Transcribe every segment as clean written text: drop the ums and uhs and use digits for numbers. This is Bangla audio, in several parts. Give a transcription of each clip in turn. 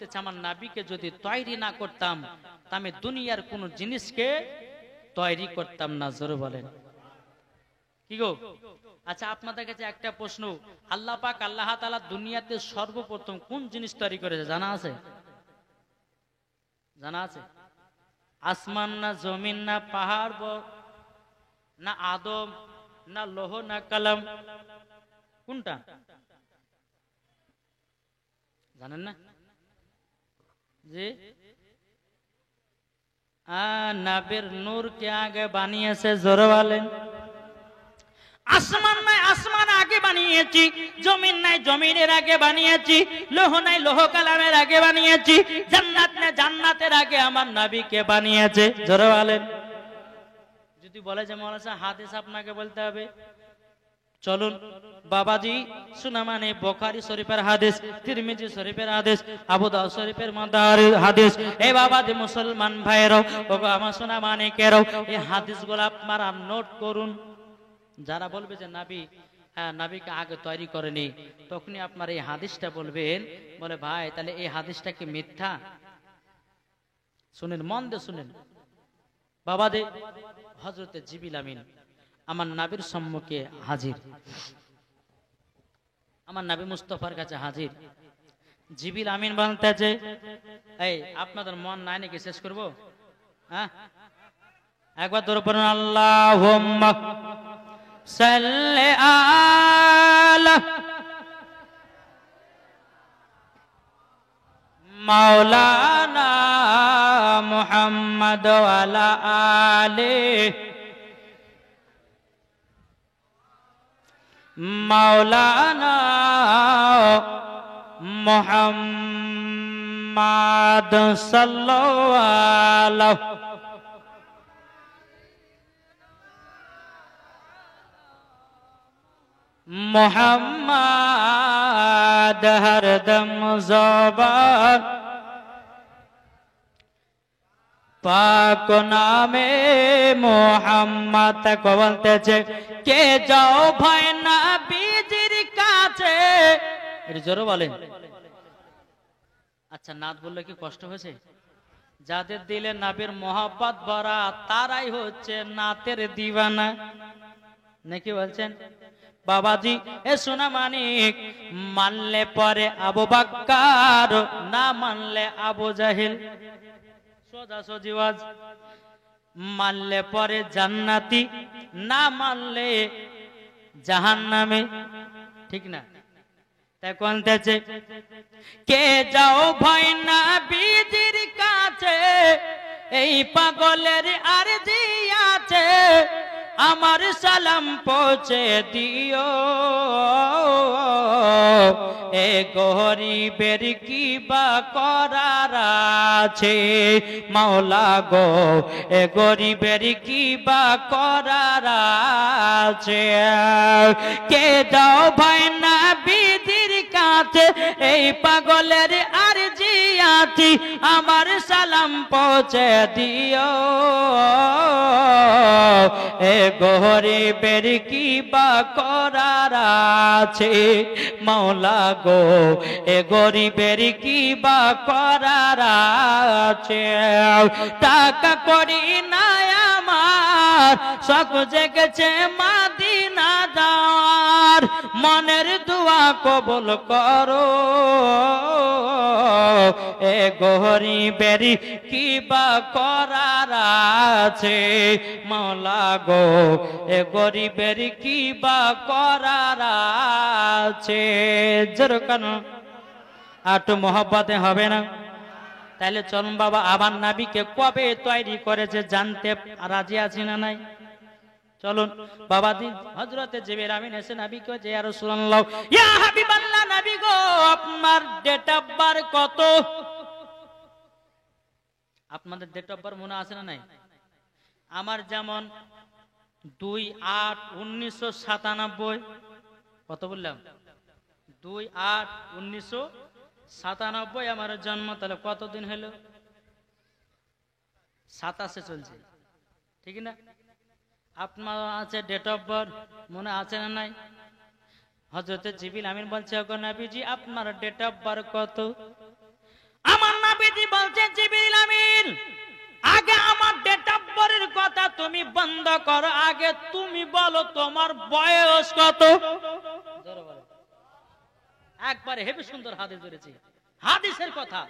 করতেছে, আমার নাবিকে যদি তৈরি না করতাম তা আমি দুনিয়ার কোন জিনিসকে তৈরি করতাম না। জোরে বলেন কি গো? আচ্ছা, আপনাদের কাছে একটা প্রশ্ন, আল্লাহ পাক আল্লাহ তাআলা দুনিয়াতে সর্বপ্রথম কোন জিনিস তৈরি করেছে জানা আছে? জানা আছে? আসমান না জমিন না পাহাড় না আদম না লৌহ না কলম? কোনটা জানেন না? জি, নবীর নূর কে আগে বানিয়েছে। জোরে বলেন। আসমান নাই আসমান আগে বানিয়েছি, জমিন নাই জমিনের আগে বানিয়েছি, লৌহ নাই লৌহ কালামের আগে বানিয়েছি, জান্নাত নাই জান্নাতের আগে আমার নবীকে বানিয়েছে। জোরে বলেন। যদি বলে যে মৌলানা হাদিস আপনাকে বলতে হবে, চলুন বাবাজি শোনা, মানে বুখারী শরীফের হাদিস, তিরমিজি শরীফের হাদিস, আবু দাউদ শরীফের মধ্যে হাদিস। এই বাবাজি মুসলমান ভাইরাও, ওগো আমার শোনা মানিকেরাও, এই হাদিসগুলো আপনারা নোট করুন। যারা বলবে যে নবীকে আগে তৈরি করেনি, তখনই আপনার এই হাদিসটা বলবেন, বলে ভাই তাহলে এই হাদিসটা কি মিথ্যা? শুনেন, মন দিয়ে শুনেন বাবাদে। হযরতে জিবরিল আমিন আমার নবীর সম্মুখে হাজির, আমার নবী মুস্তাফার কাছে হাজির। জিবরিল আমিন বলতেছে, এই আপনাদের মন নাই নাকি শেষ করব? হ্যাঁ, একবার ধরে পড়ুন, আল্লাহুম্মা সাল্লি আলা মাওলানা মুহাম্মদ ওয়া আলা আলিহি মাওলানা মুহাম্মদ সাল্লাল্লাহু মুহাম্মদ হরদম জবান পাক নামে মুহাম্মদ। তাকে বলতেছে, কে যাও ভাই নবীজির কাছে। এর জোরে বলেন। আচ্ছা, নাত বললে কি কষ্ট হয়েছে? যাদের দিলে নবীর মোহাব্বত ভরা তারাই হচ্ছে নাতের দিওয়ানা, নাকি বলছেন? বাবাজি এ সোনা মানিক, মানলে পরে আবু বকর, না মানলে আবু জাহেল। সোজা সজিওয়াজ। মানলে পরে জান্নাতি, না মানলে জাহান্নামে, ঠিক না? তাই কোনতেছে, কে যাও ভাই নবীজির কাছে, এই পাগলের আরজি আছে, আমার সালাম পৌঁছে দিও। এ গরিবের কি বা করার আছে মাওলা গো, এ গরিবের কি বা করার আছে। কে যাও ভাই নবীজির কাছে, এই পাগলের আরজি আছে, আমার সালাম পৌঁছে দিও। এ গরিবের কি বা করার আছে মাওলা গো, এ গরিবের কি বা করার আছে। টাকা করি না আমার, শখ জেগেছে মদিনা যাওয়ার, মনের দোয়া কবুল করো। এ গরিবের কি বা করার আছে মাওলা গো, এ গরিবের কি বা করার আছে। যেরকম একটু মহব্বতে হবে না? তাইলে চলুন বাবা, আবার নবীকে কবে তৈরি করেছে জানতে রাজি আছি না নাই? চলুন বাবাজি, হযরতে জিবরিল আমিন এসে নবীকে যে, ইয়া রাসূলুল্লাহ, ইয়া হাবিবাল্লাহ, নবী গো আপনার ডেট অফ বার্থ কত? আপনাদের ডেট অফ বার্থ মনে আছে না নাই? আমার যেমন 2-8-1997। কত বললাম? 2-8-1997 আমার জন্ম। তাহলে কতদিন হলো? 27 চলছে, ঠিক না? আপনার আছে ডেট অফ বার্থ, মনে আছে না নাই? হযরতে জিবরিল আমিন বলছে, ওগো নবীজি আপনার ডেট অফ বার্থ কত? বলছে জিবরিল আমিন, আগে আমার ডেট অফ বার্থের কথা তুমি বন্ধ করো, আগে তুমি বলো তোমার বয়স কত। একবারে হেবি সুন্দর হাদিস ধরেছি, হাদিসের কথা।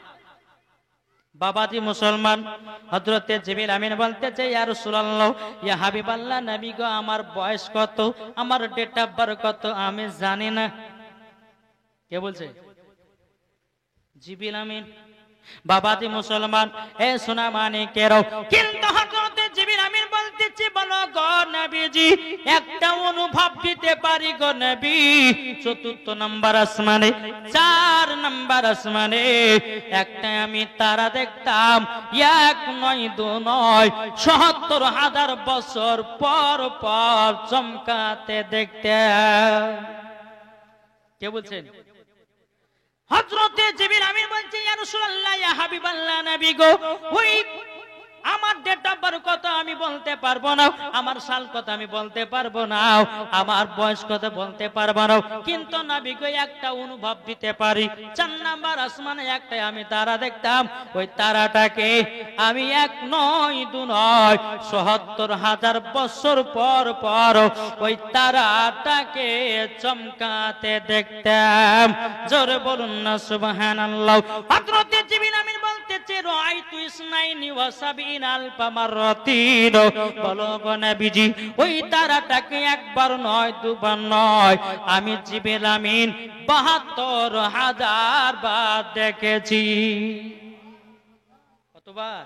বাবাজি মুসলমান, হযরতে জিবরিল আমিন বলতেছে ইয়া রাসূলুল্লাহ, ইয়া হাবিবাল্লাহ, নবী গো আমার বয়স কত, আমার ডেট অফ বার্থ কত আমি জানি না। কে বলছে? জিবরিল আমিন। বাবাজি মুসলমান, এ সোনা মানিকেরও, কিন্তু হযরতে জিবরিল আমিন বলতেছে বলো গো নবীজি, একটা অনুভব দিতে পারি গো নবী। চতুর্থ নাম্বার আসমানে, 4 নাম্বার আসমানে একটা আমি তারা দেখতাম, এক নয় দু নয় ৭৭,০০০ বছর পর পর চমকাতে দেখতাম। কে বলছেন? হযরতে জিবরিল আমিন বলছে ইয়া রাসূলুল্লাহ, ইয়া হাবিবাল্লাহ, নবী গো ওই আমার ডেট অফ বার্থ কত আমি বলতে পারবো না, আমার সাল কত আমি বলতে পারবো না, আমার বয়স কত বলতে পারবো না, কিন্তু নবী গো একটা অনুভব দিতে পারি। 4 নাম্বার আসমানে একটা আমি তারা দেখতাম, ওই তারাটাকে আমি এক নয় দু নয় ৭৭,০০০ বছর পর পর ওই তারাটাকে চমকাতে দেখতাম। জোরে বলুন না সুবহানাল্লাহ। হযরতে জিবরিল আমিন বলতেছে রাআইতু ইসনাইনি ওয়া সাবিনা আলফা মাররাতিন, বলো গো নবীজি ওই তারাটাকে একবার নয় দুবার নয় আমি জিবরিল আমিন ৭২,০০০ বার দেখেছি। কতবার?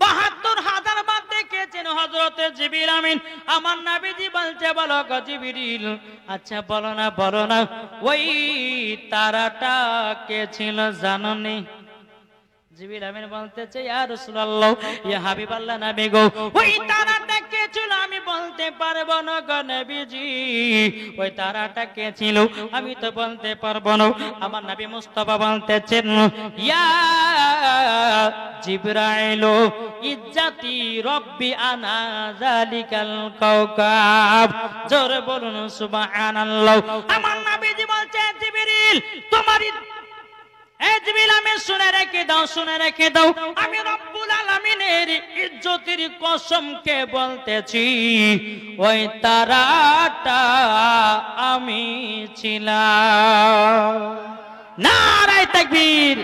৭২,০০০ বার দেখেছেন হযরতে জিবরিল আমিন। আমার নবীজি বলছে বলো গো জিবরিল, আচ্ছা বলো না ওই তারাটা কে ছিল জানোনি? জিবরিল আমিন বলতেছে ইয়া রাসূলুল্লাহ, ইয়া হাবিবাল্লাহ, নবী গো ওই তারাটা কে ছিল আমি বলতে পারবো না গো নবীজি, ওই তারাটা কে ছিল আমি তো বলতে পারবো না। আমার নবী মুস্তাফা বলতেছেন ইয়া জিবরাইল ইজ্জতি রব্বি আনা যালিকাল কাওকাব। জোরে বলুন সুবহানাল্লাহ। আমার নবীজি বলছে জিবরিল তোমার জিবরিল আমিন শুনে রেখে দাও, আমি রব্বুল আলামিনের ইজ্জতের কসমকে বলতেছি ওই তারাটা আমি ছিলাম। নারায়ে তাকবীর,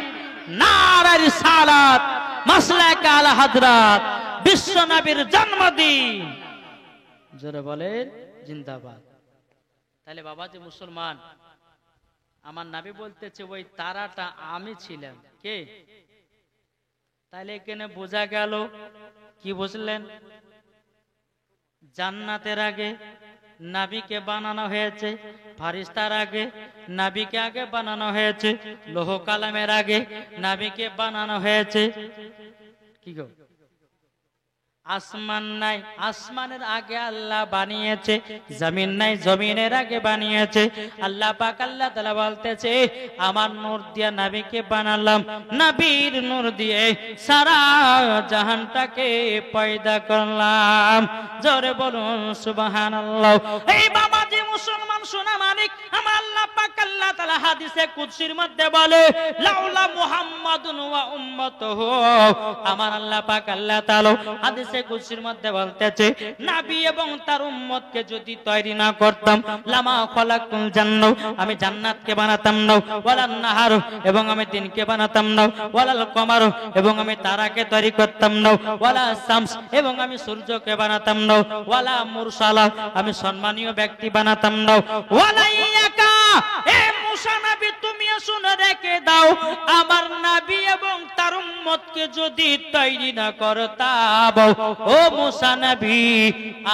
নারায়ে রিসালাত, মাসলাক আলা হযরত বিশ্ব নবীর জন্মদিন। জোরে বলেন জিন্দাবাদ। তাহলে বাবাজি মুসলমান, আমার নবী বলতেছে ওই তারাটা আমি ছিলাম। কে? তাহলে এখানে বোঝা গেল কি বুঝলেন? জান্নাতের আগে নবীকে বানানো হয়েছে, ফারিস্তার আগে নবীকে আগে বানানো হয়েছে, লৌহ কালামের আগে নবীকে বানানো হয়েছে। কি গো? আসমান নাই, আসমানের আগে আল্লাহ বানিয়েছে, জমিন নাই, জমিনের আগে বানিয়েছে। আল্লাহ পাক আল্লাহ তাআলা বলতেছে আমার নূর দিয়ে নবীকে বানালাম, নবীর নূর দিয়ে সারা জাহানটাকে পয়দা করলাম। জোরে বলুন সুবহানাল্লাহ। এই বাবাজি মুসলমান সোনা মানিক, আমার আল্লাহ পাক আল্লাহ তাআলা হাদিসে কুদসির মধ্যে বলে লাউলা মুহাম্মাদুন ওয়া উম্মাতুহু, আমার আল্লাহ পাক আল্লাহ তাআলা হাদিসে কুদসির মধ্যে বলতেছে নবী এবং তার উম্মতকে যদি তৈরি না করতাম লামা খলাকুল জান্নাত, আমি জান্নাতকে বানাতাম না, ওয়ালান নাহার এবং আমি দিনকে বানাতাম না, ওয়ালাল কমার এবং আমি তারাকে তৈরি করতাম না, ওয়ালা শামস এবং আমি সূর্যকে বানাতাম না, ওয়ালা মুরসালা আমি সম্মানীয় ব্যক্তি বানাতাম না, ওয়ালা ইয়াকা এ মুসা নবী তুমি শুনে রেখে দাও আমার নবী এবং তার উম্মতকে যদি তৈরি না করতাম ও মুসা নবী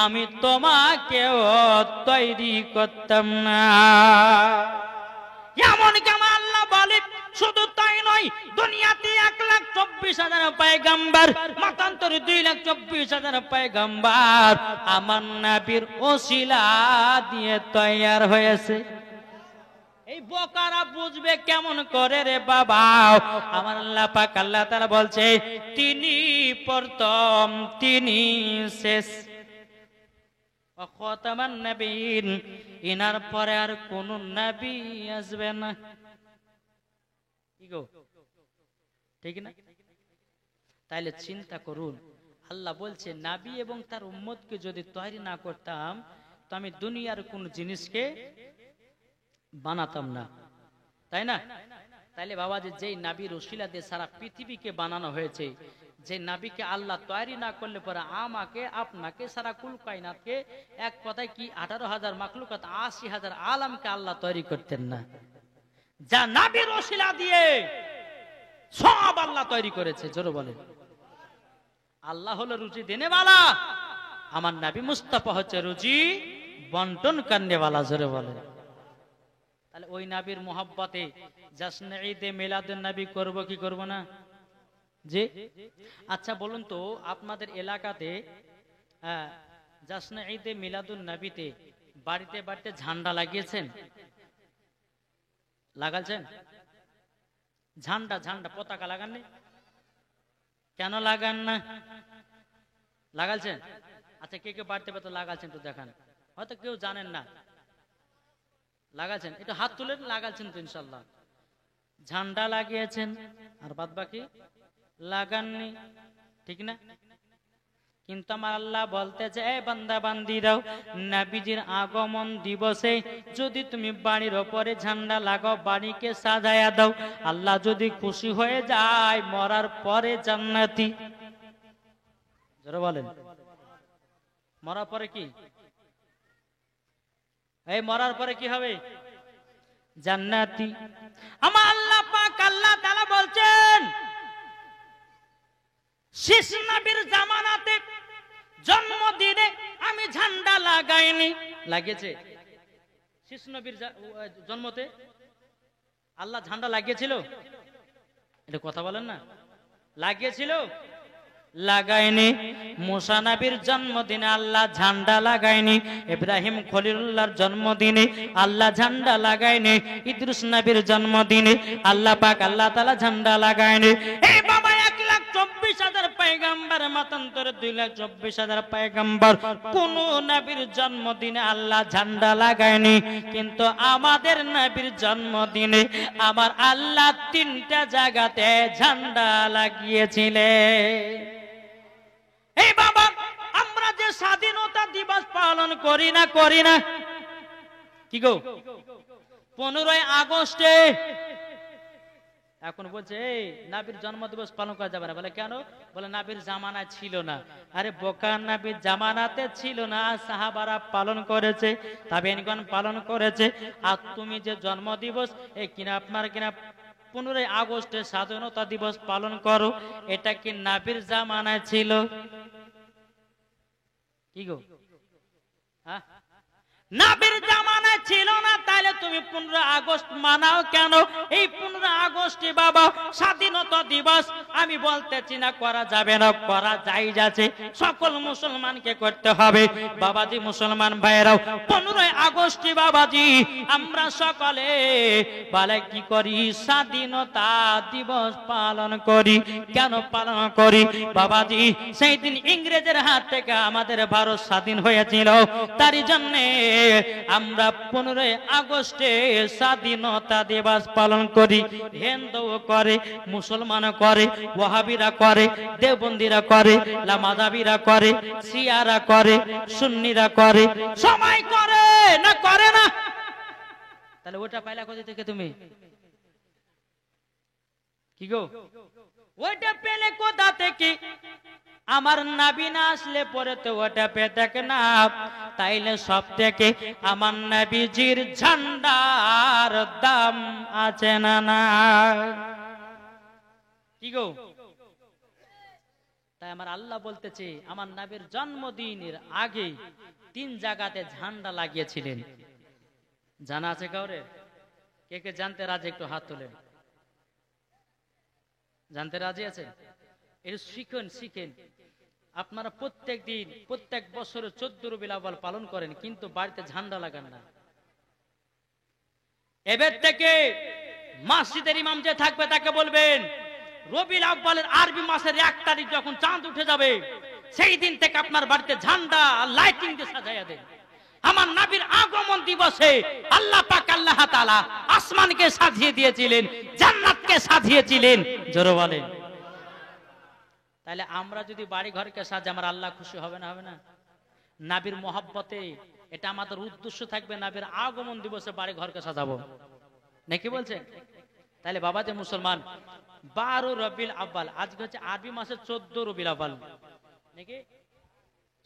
আমি তোমাকেও তৈরি করতাম না। এমন কেমন আল্লাহ বলে, শুধু তাই নয় দুনিয়াতে 1,24,000 পয়গম্বর, মতান্তরে 2,24,000 পয়গম্বর আমার নবীর ওসিলা দিয়ে তৈয়ার হয়েছে। এই বোকারা বুঝবে কেমন করে রে বাবা? আমার আল্লাহ পাক আল্লাহ তাআলা বলছে তিনি প্রথম তিনি শেষ, খাতামান নবীন, ইনার পরে আর কোন নবী আসবে না। কি গো ঠিক না? তাইলে চিন্তা করুন, আল্লাহ বলছে নবী এবং তার উম্মতকে যদি তৈরি না করতাম তো আমি দুনিয়ার কোন জিনিসকে বানাতাম না, তাই না? তাইলে বাবাজি, যেই নবীর ওসিলা দিয়ে সারা পৃথিবীকে বানানো হয়েছে, যে নবীকে আল্লাহ তৈরি না করলে পরে আমাকে আপনাকে সারা কুল কায়নাতকে, এক কথায় কি 18,000 মাখলুকাত 80,000 আলামকে আল্লাহ তৈরি করতেন না। যা নবীর ওসিলা দিয়ে সব আল্লাহ তৈরি করেছে। জোরে বলেন। আল্লাহ হলো রুজি দেনেওয়ালা, আমার নবী মুস্তাফা হচ্ছে রুজি বন্টন করনেওয়ালা। জোরে বলেন। তাহলে ওই নবীর মোহাব্বতে জশ্নে ঈদে মিলাদুন নবী করব কি করব না? জি। আচ্ছা বলুন তো, আপনাদের এলাকাতে জশ্নে ঈদে মিলাদুন নবীতে বাড়িতে বাড়িতে ঝান্ডা লাগিয়েছেন? লাগাচ্ছেন? ঝান্ডা ঝান্ডা পতাকা লাগাননি কেন? লাগান না? লাগাচ্ছেন? আচ্ছা কে কে বাড়িতে বাড়িতে লাগাচ্ছেন একটু দেখান। হয়তো কেউ জানেন না। লাগাচ্ছেন? একটু হাত তুলেন। লাগাচ্ছেন তো ইনশাল্লাহ। ঝান্ডা লাগিয়েছেন আর বাদ বাকি লাগাননি, ঠিক না? কিন্তু আমার আল্লাহ বলতেছে, এ বান্দা বান্দিরাও, নবীজির আগমন দিবসে যদি তুমি বাড়ির ওপরে ঝান্ডা লাগাও, বাড়িকে সাজায়া দাও, আল্লাহ যদি খুশি হয়ে যায় মরার পরে জান্নাতি। যারা বলেন মরার পরে কি? এই মরার পরে কি হবে? জান্নাতি। আমার আল্লাহ পাক আল্লাহ তাআলা বলছেন, শেষ নবীর জামানাতে জন্মদিনে আমি ঝান্ডা লাগাইনি। লাগিয়েছে? শেষ নবীর জন্মতে আল্লাহ ঝান্ডা লাগিয়েছিল? এটা কথা বলেন না। লাগিয়েছিল? লাগায়নি। মুসা নবীর জন্মদিনে আল্লাহ ঝান্ডা লাগায়নি। ইব্রাহিম খলিলুল্লাহর জন্মদিনে আল্লাহ ঝান্ডা লাগায়নি। ইদ্রিস নবীর জন্মদিনে আল্লাহ পাক আল্লাহ তাআলা ঝান্ডা লাগায়নি। এই বাবা 1,24,000 পয়গম্বর মতান্তরে 2,24,000 পয়গম্বর, কোন নবীর জন্মদিনে আল্লাহ ঝান্ডা লাগায়নি। কিন্তু আমাদের নবীর জন্মদিনে আমার আল্লাহ 3টা জায়গাতে ঝান্ডা লাগিয়েছিলেন। এই বাবা, আমরা যে স্বাধীনতা দিবস পালন করি না কি গো, 15ই আগস্টে এখন বলছে এই নবীর জন্ম দিবস পালন করা যাবে না। বলে কেন? বলে নবীর জামানা ছিল না। আরে বোকা, নবীর জামানাতে ছিল না, সাহাবারা পালন করেছে, তাবেঈনগণ পালন করেছে। আর তুমি যে জন্ম দিবস এই কিনা আপনার কিনা 15ই আগস্টে স্বাধীনতা দিবস পালন করো, এটা কি নবীর জামানায় ছিল? কি গো, হ্যাঁ? নবীর জামানায় ছিল না, তাহলে তুমি 15 আগস্ট মানাও কেন? এই 15 আগস্টে বাবা স্বাধীনতা দিবস আমি বলতেছি না করা যাবে না, করা জায়েজ আছে, সকল মুসলমানকে করতে হবে। বাবাজি মুসলমান ভাইরাও, 15 আগস্টে বাবাজি আমরা সকলে বলে কি করি? স্বাধীনতা দিবস পালন করি। কেন পালন করি বাবাজি? সেই দিন ইংরেজের হাত থেকে আমাদের ভারত স্বাধীন হয়েছিল, তারই জন্য আমরা 15 আগস্টে স্বাধীনতা দিবস পালন করি। হিন্দু করে, মুসলমান করে, ওয়াহাবিরা করে, দেওবন্দিরা করে, লামাদাবিরা করে, শিয়ারা করে, সুন্নিরা করে, সবাই করে না করে না? তাহলে ওটা পাইলা কোথা থেকে তুমি? কি গো, ওইটা পেলে কোথা থেকে? আমার নবী না আসলে পরে তো ওটা পেতে না। তাইলে সব থেকে আমার নবীজির ঝান্ডার দাম আছে না না? কি গো, তাই আমার আল্লাহ বলতেছে আমার নবীর জন্মদিনের আগে 3 জায়গাতে ঝান্ডা লাগিয়েছিলেন। জানা আছে কাউরে? কে কে জানতে রাজি একটু হাত তোলেন। জানতে রাজি আছে? এর শিখেন। আপনারা প্রত্যেক দিন প্রত্যেক বছর 14 রবিউল আউয়াল পালন করেন, কিন্তু বাড়িতে ঝান্ডা লাগান না। এবার থেকে মসজিদের ইমাম যে থাকবে তাকে বলবেন রবিউল আউয়ালের আরবি মাসের 1 তারিখ যখন চাঁদ উঠে যাবে সেই দিন থেকে আপনার বাড়িতে ঝান্ডা আর লাইটিং দিয়ে সাজাইয়া দেন। আমার নবীর আগমন দিবসে আল্লাহ পাক আল্লাহ তাআলা আসমানকে সাজিয়ে দিয়েছিলেন, জান্নাতকে সাজিয়েছিলেন। জোরে বলেন। তাহলে আমরা যদি বাড়ি ঘরকে সাজাই আমার আল্লাহ খুশি হবে না? হবে না? নবীর মহব্বতে এটা আমাদের উদ্দেশ্য থাকবে, নবীর আগমন দিবসে বাড়ি ঘরকে সাজাবো, নাকি বলছেন? তাহলে বাবা যে মুসলমান, 12 রবিউল আউয়াল, আজকে হচ্ছে আরবি মাসের 14 রবিউল আউয়াল, নাকি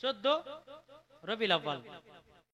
14 রবিউল আউয়াল।